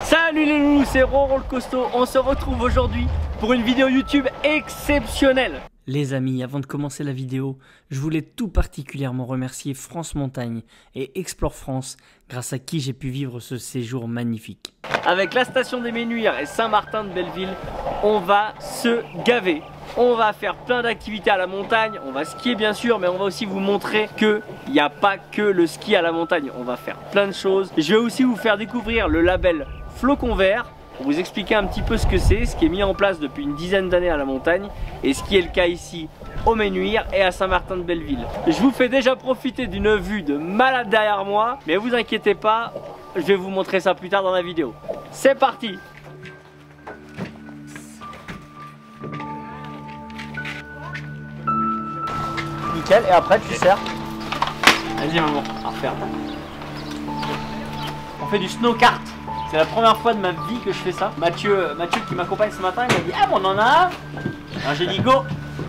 Salut les loulous, c'est Roro le costaud. On se retrouve aujourd'hui pour une vidéo YouTube exceptionnelle. Les amis, avant de commencer la vidéo, je voulais tout particulièrement remercier France Montagne et Explore France, grâce à qui j'ai pu vivre ce séjour magnifique. Avec la station des Ménuires et Saint-Martin de Belleville, on va se gaver. On va faire plein d'activités à la montagne, on va skier bien sûr, mais on va aussi vous montrer qu'il n'y a pas que le ski à la montagne. On va faire plein de choses. Je vais aussi vous faire découvrir le label Flocon Vert, pour vous expliquer un petit peu ce que c'est, ce qui est mis en place depuis une dizaine d'années à la montagne et ce qui est le cas ici aux Ménuires et à Saint-Martin de Belleville. Je vous fais déjà profiter d'une vue de malade derrière moi, mais vous inquiétez pas, je vais vous montrer ça plus tard dans la vidéo. C'est parti! Nickel, et après tu sers. Vas-y maman, à refaire. On fait du snow kart. C'est la première fois de ma vie que je fais ça. Mathieu qui m'accompagne ce matin, il m'a dit ah bon on en a un. Alors j'ai dit go,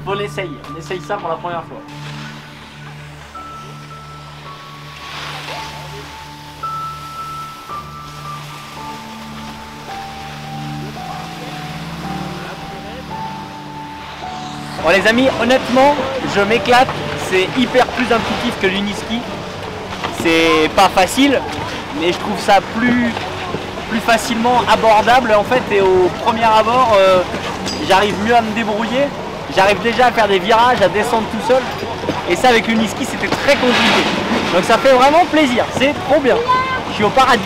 on l'essaye. On essaye ça pour la première fois. Bon les amis, honnêtement, je m'éclate. C'est hyper plus intuitif que l'uniski. C'est pas facile, mais je trouve ça plus facilement abordable en fait, et au premier abord j'arrive mieux à me débrouiller, j'arrive déjà à faire des virages, à descendre tout seul, et ça avec l'uniski c'était très compliqué, donc ça fait vraiment plaisir, c'est trop bien, je suis au paradis.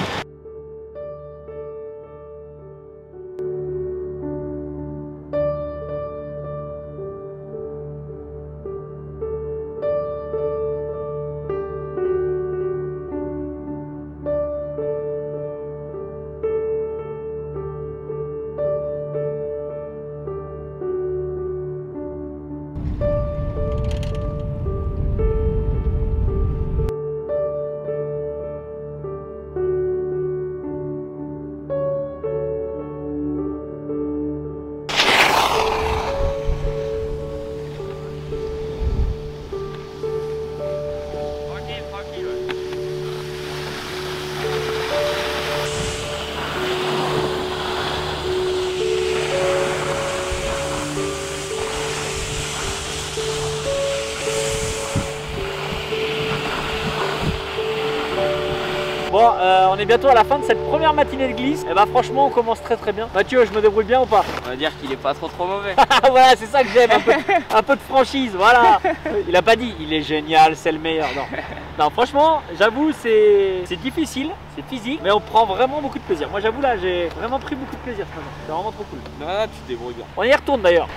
Bon, on est bientôt à la fin de cette première matinée de glisse. Et bah franchement on commence très bien. Mathieu, je me débrouille bien ou pas? On va dire qu'il est pas trop mauvais. Voilà, c'est ça que j'aime, un peu de franchise, voilà. Il a pas dit, il est génial, c'est le meilleur. Non, franchement, j'avoue, c'est difficile, c'est physique, mais on prend vraiment beaucoup de plaisir. Moi j'avoue là, j'ai vraiment pris beaucoup de plaisir ce matin. C'est vraiment trop cool. Là, tu te débrouilles bien. On y retourne d'ailleurs.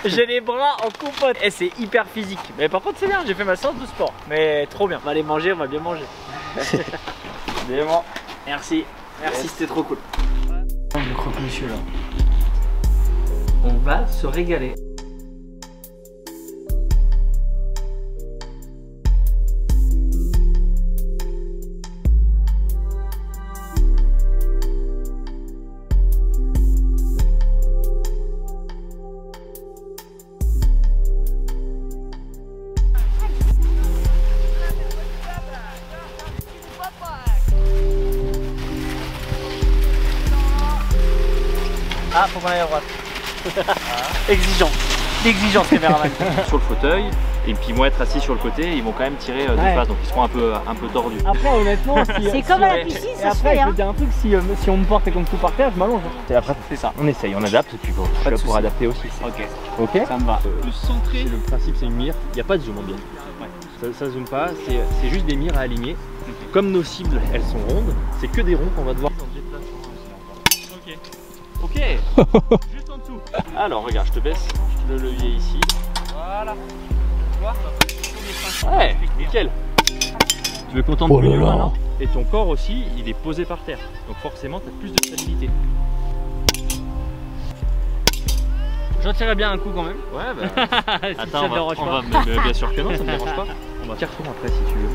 J'ai les bras en compote et c'est hyper physique. Mais par contre c'est bien, j'ai fait ma séance de sport. Mais trop bien, on va aller manger, on va bien manger. Dément. Merci, merci, c'était trop cool. Le croque-monsieur là. On va se régaler. Ah, faut qu'on aille à droite. Exigeant. L'exigence caméraman. Sur le fauteuil, et puis ils vont être assis sur le côté, et ils vont quand même tirer de face, donc ils seront un peu tordus. Après honnêtement, si, c'est comme à la piscine, ça se fait. Je veux dire un truc, si on me porte comme tout par terre, je m'allonge. Et après c'est ça. On essaye, on adapte, et puis bon, je suis pour adapter aussi. Ok. Ok. Ça me va. Plus centré. Le principe c'est une mire, il n'y a pas de zoom en bien. Ça zoome pas, c'est juste des mires à aligner. Comme nos cibles elles sont rondes, c'est que des ronds qu'on va devoir. Ok. Juste en dessous. Alors regarde, je te baisse le levier ici. Voilà. Ouais, nickel. Tu me contentes plus maintenant. Et ton corps aussi, il est posé par terre. Donc forcément, tu as plus de stabilité. J'en tirerai bien un coup quand même. Ouais, bah. Si Attends, ça te dérange pas. mais bien sûr que non, ça me dérange pas. On va faire tour après si tu veux.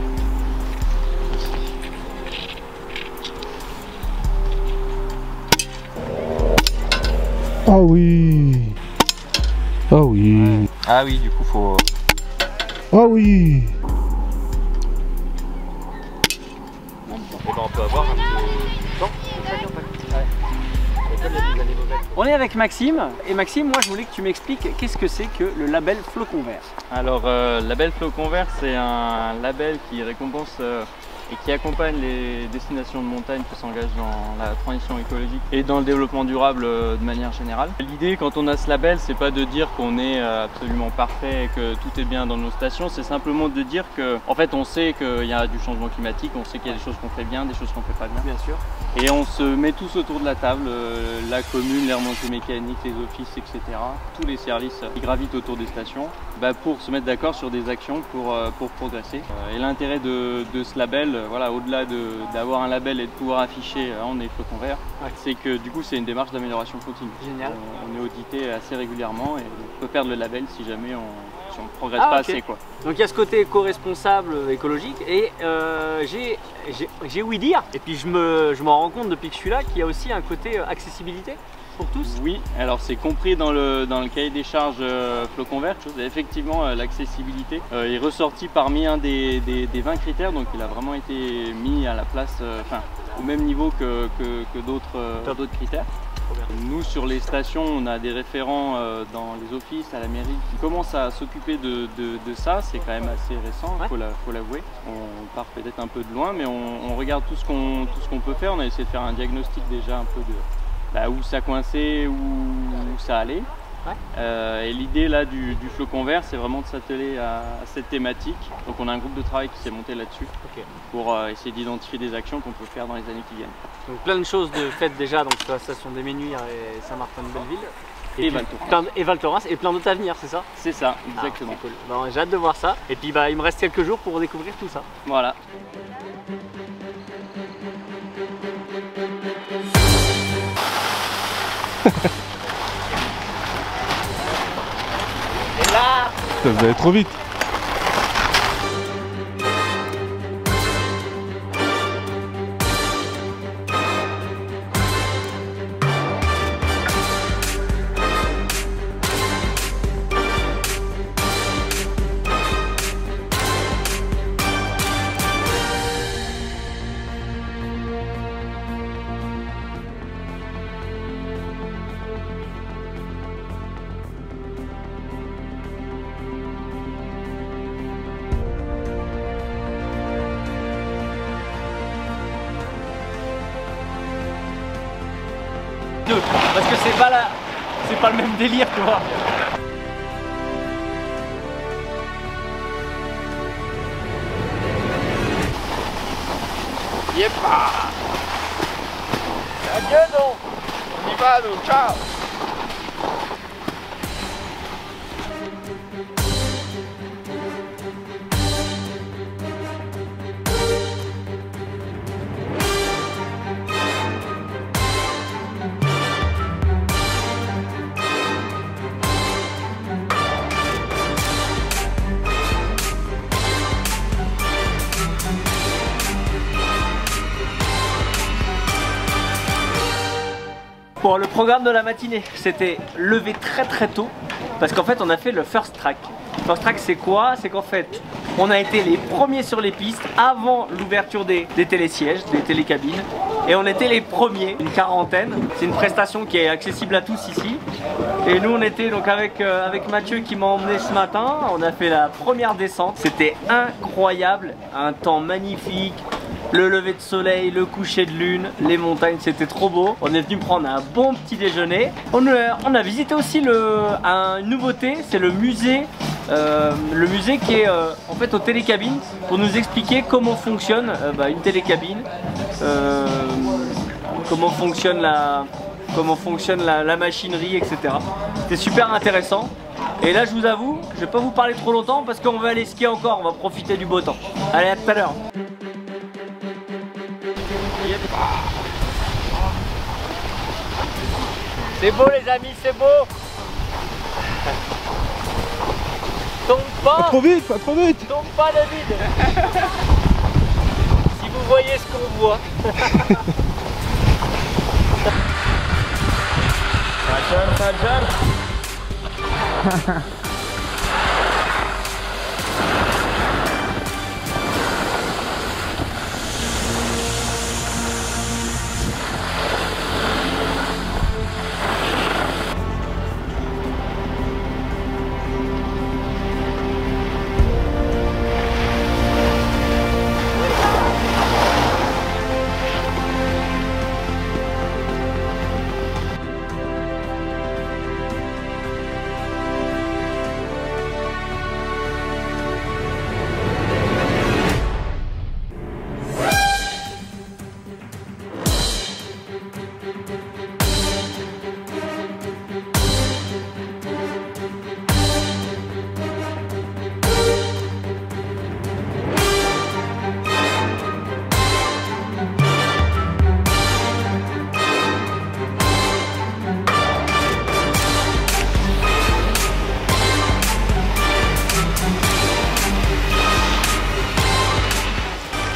Ah oui. Ah oui. Ah oui, du coup, faut. Ah oui. Et ben, on peut avoir un peu. Non, On est avec Maxime, et Maxime, moi je voulais que tu m'expliques qu'est-ce que c'est que le label Flocon Vert. Alors, label Flocon Vert, c'est un label qui récompense et qui accompagne les destinations de montagne qui s'engagent dans la transition écologique et dans le développement durable de manière générale. L'idée quand on a ce label, c'est pas de dire qu'on est absolument parfait et que tout est bien dans nos stations, c'est simplement de dire que, en fait, on sait qu'il y a du changement climatique, on sait qu'il y a des choses qu'on fait bien, des choses qu'on fait pas bien. Bien sûr. Et on se met tous autour de la table, la commune, les remontées mécaniques, les offices, etc. Tous les services qui gravitent autour des stations, pour se mettre d'accord sur des actions pour progresser. Et l'intérêt de ce label, voilà, au-delà d'avoir un label et de pouvoir afficher on est Flocon Vert, c'est que du coup c'est une démarche d'amélioration continue. Génial. On est audité assez régulièrement et on peut perdre le label si jamais on ne progresse pas assez, quoi. Donc il y a ce côté éco-responsable écologique et j'ai ouï dire, et puis je m'en rends compte depuis que je suis là, qu'il y a aussi un côté accessibilité pour tous. Oui, alors c'est compris dans le cahier des charges Flocon Vert. Effectivement, l'accessibilité est ressorti parmi un des 20 critères, donc il a vraiment été mis à la place, au même niveau que d'autres critères. Nous, sur les stations, on a des référents dans les offices, à la mairie, qui commencent à s'occuper de ça. C'est quand même assez récent, il faut l'avouer. On part peut-être un peu de loin, mais on regarde tout ce qu'on peut faire. On a essayé de faire un diagnostic déjà un peu de où ça coinçait, où ça allait. Et l'idée là du Flocon Vert, c'est vraiment de s'atteler à cette thématique. Donc on a un groupe de travail qui s'est monté là-dessus pour essayer d'identifier des actions qu'on peut faire dans les années qui viennent. Donc plein de choses de faites déjà donc, sur la station des Ménuires et Saint-Martin-de-Belleville. Et Val Thorens et plein d'autres à venir, c'est ça? C'est ça, exactement. Cool. Bon, j'ai hâte de voir ça. Et puis il me reste quelques jours pour découvrir tout ça. Voilà. Et là, Ça va aller trop vite. parce que c'est pas le même délire, tu vois. Yepa! Adieu donc! On y va donc, ciao! Bon, le programme de la matinée, c'était lever très tôt parce qu'en fait on a fait le first track. First track c'est quoi? C'est qu'en fait on a été les premiers sur les pistes avant l'ouverture des télésièges, des télécabines, et on était les premiers, une quarantaine. C'est une prestation qui est accessible à tous ici. Et nous on était donc avec Mathieu qui m'a emmené ce matin, on a fait la première descente. C'était incroyable, un temps magnifique. Le lever de soleil, le coucher de lune, les montagnes, c'était trop beau. On est venu prendre un bon petit déjeuner. On a visité aussi une nouveauté, c'est le musée qui est en fait aux télécabines pour nous expliquer comment fonctionne une télécabine, comment fonctionne la machinerie, etc. C'était super intéressant. Et là je vous avoue, je vais pas vous parler trop longtemps parce qu'on va aller skier encore, on va profiter du beau temps. Allez, à tout à l'heure. C'est beau les amis, c'est beau. Tombe pas. Pas trop vite, pas trop vite. Tombe pas, David. Si vous voyez ce qu'on voit. Ça jump.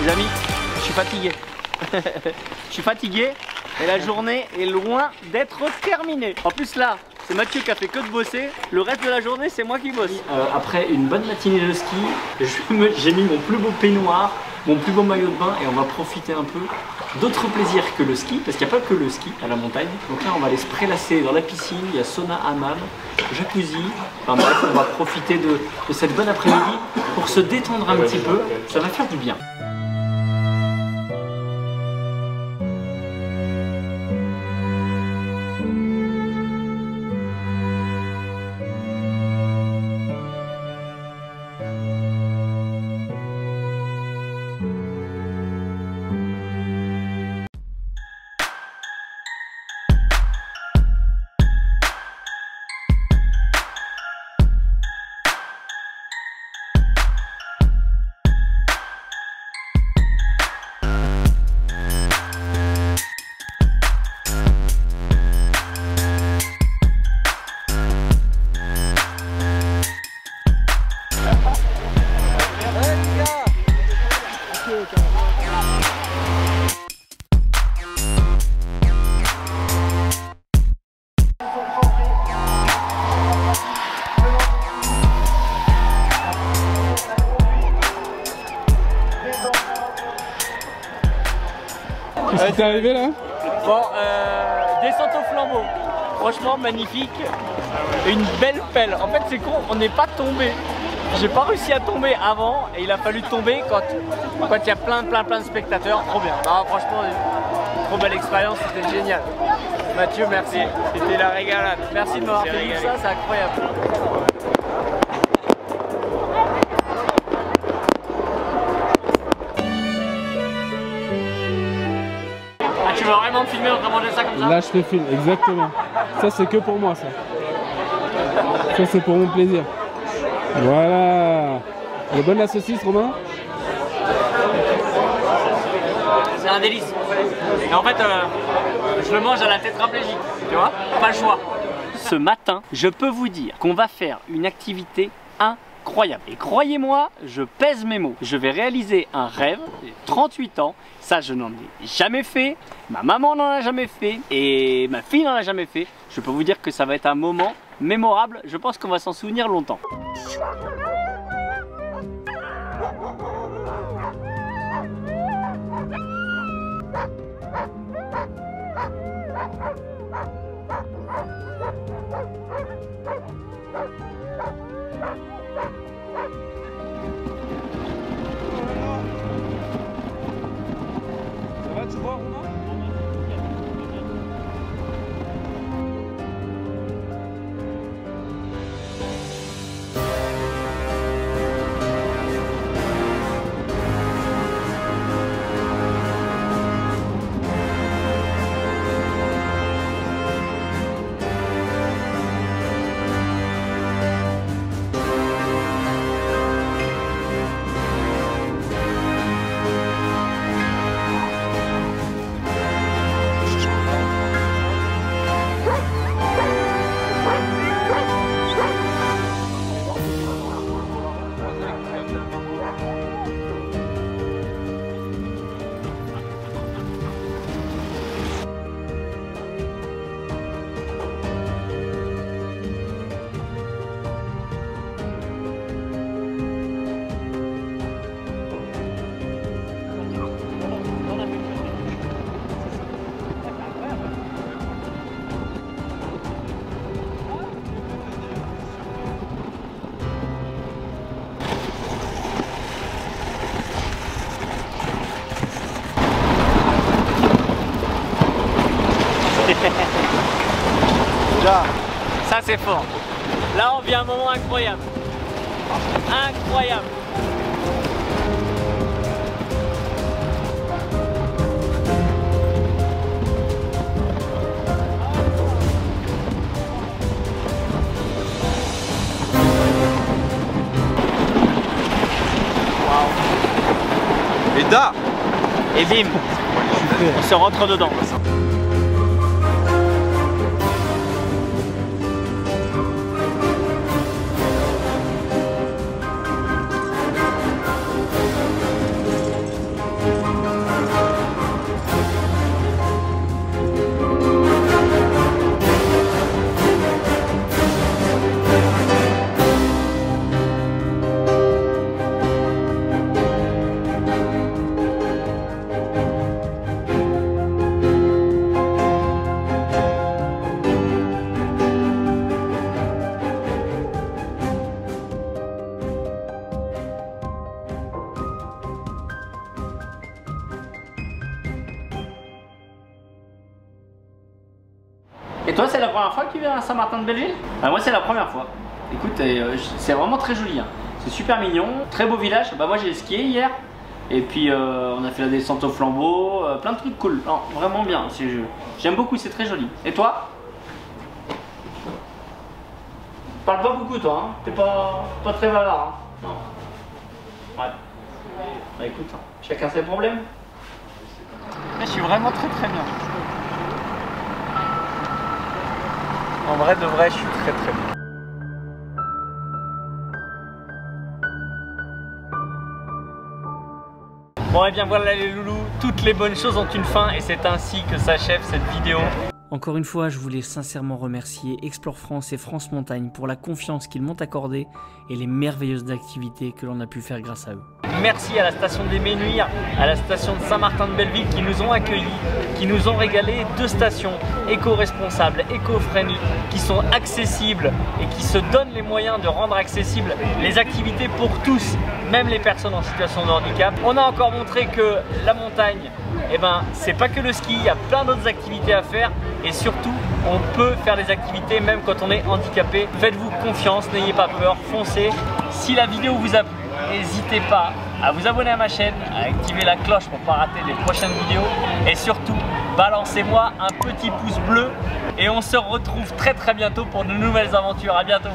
Les amis, je suis fatigué. Je suis fatigué et la journée est loin d'être terminée. En plus là, c'est Mathieu qui a fait que de bosser. Le reste de la journée, c'est moi qui bosse. Après une bonne matinée de ski, j'ai mis mon plus beau peignoir, mon plus beau maillot de bain et on va profiter un peu d'autres plaisirs que le ski, parce qu'il n'y a pas que le ski à la montagne. Donc là, on va aller se prélasser dans la piscine. Il y a sauna, hammam, jacuzzi. Enfin bref, on va profiter de cette bonne après-midi pour se détendre un petit peu. Ça va faire du bien. Qu'est-ce qui t'est arrivé là? Bon, descente au flambeau. Franchement, magnifique. Une belle pelle. En fait, c'est con, on n'est pas tombé. J'ai pas réussi à tomber avant et il a fallu tomber quand il y a plein de spectateurs. Trop bien. Non, franchement, trop belle expérience, c'était génial. Mathieu, merci. C'était la régalade. Merci de m'avoir fait vivre ça, c'est incroyable. Ah, tu veux vraiment me filmer en train de manger ça comme ça? Là je te filme, exactement. Ça c'est que pour moi ça. Ça c'est pour mon plaisir. Voilà. Elle est bonne la saucisse, Romain? C'est un délice. Et en fait, je le mange à la tétraplégique, tu vois? Pas le choix. Ce matin, je peux vous dire qu'on va faire une activité incroyable. Et croyez-moi, je pèse mes mots. Je vais réaliser un rêve, j'ai 38 ans, ça je n'en ai jamais fait, ma maman n'en a jamais fait et ma fille n'en a jamais fait. Je peux vous dire que ça va être un moment mémorable, je pense qu'on va s'en souvenir longtemps. Ça va, tu vois, Romain? Ça c'est fort. Là on vit un moment incroyable. Incroyable. Et da! Et bim, on se rentre dedans. Et toi, c'est la première fois que tu viens à Saint-Martin-de-Belleville? Moi, c'est la première fois. Écoute, c'est vraiment très joli. Hein. C'est super mignon, très beau village. Moi, j'ai skié hier. Et puis, on a fait la descente au flambeau. Plein de trucs cool. Non, vraiment bien. J'aime beaucoup, c'est très joli. Et toi? Parle pas beaucoup, toi. Hein. T'es pas très bavard. Hein. Non. Ouais. Bah écoute, hein. Chacun ses problèmes. Je suis vraiment très bien. En vrai de vrai, je suis très bien. Bon et bien voilà les loulous, toutes les bonnes choses ont une fin et c'est ainsi que s'achève cette vidéo. Encore une fois, je voulais sincèrement remercier Explore France et France Montagne pour la confiance qu'ils m'ont accordée et les merveilleuses activités que l'on a pu faire grâce à eux. Merci à la station des Ménuires, à la station de Saint-Martin-de-Belleville qui nous ont accueillis, qui nous ont régalé, 2 stations éco-responsables, éco-friendly, qui sont accessibles et qui se donnent les moyens de rendre accessibles les activités pour tous, même les personnes en situation de handicap. On a encore montré que la montagne, eh ben, c'est pas que le ski, il y a plein d'autres activités à faire et surtout, on peut faire des activités même quand on est handicapé. Faites-vous confiance, n'ayez pas peur, foncez. Si la vidéo vous a plu, n'hésitez pas à vous abonner à ma chaîne, à activer la cloche pour ne pas rater les prochaines vidéos et surtout, balancez-moi un petit pouce bleu et on se retrouve très bientôt pour de nouvelles aventures. À bientôt.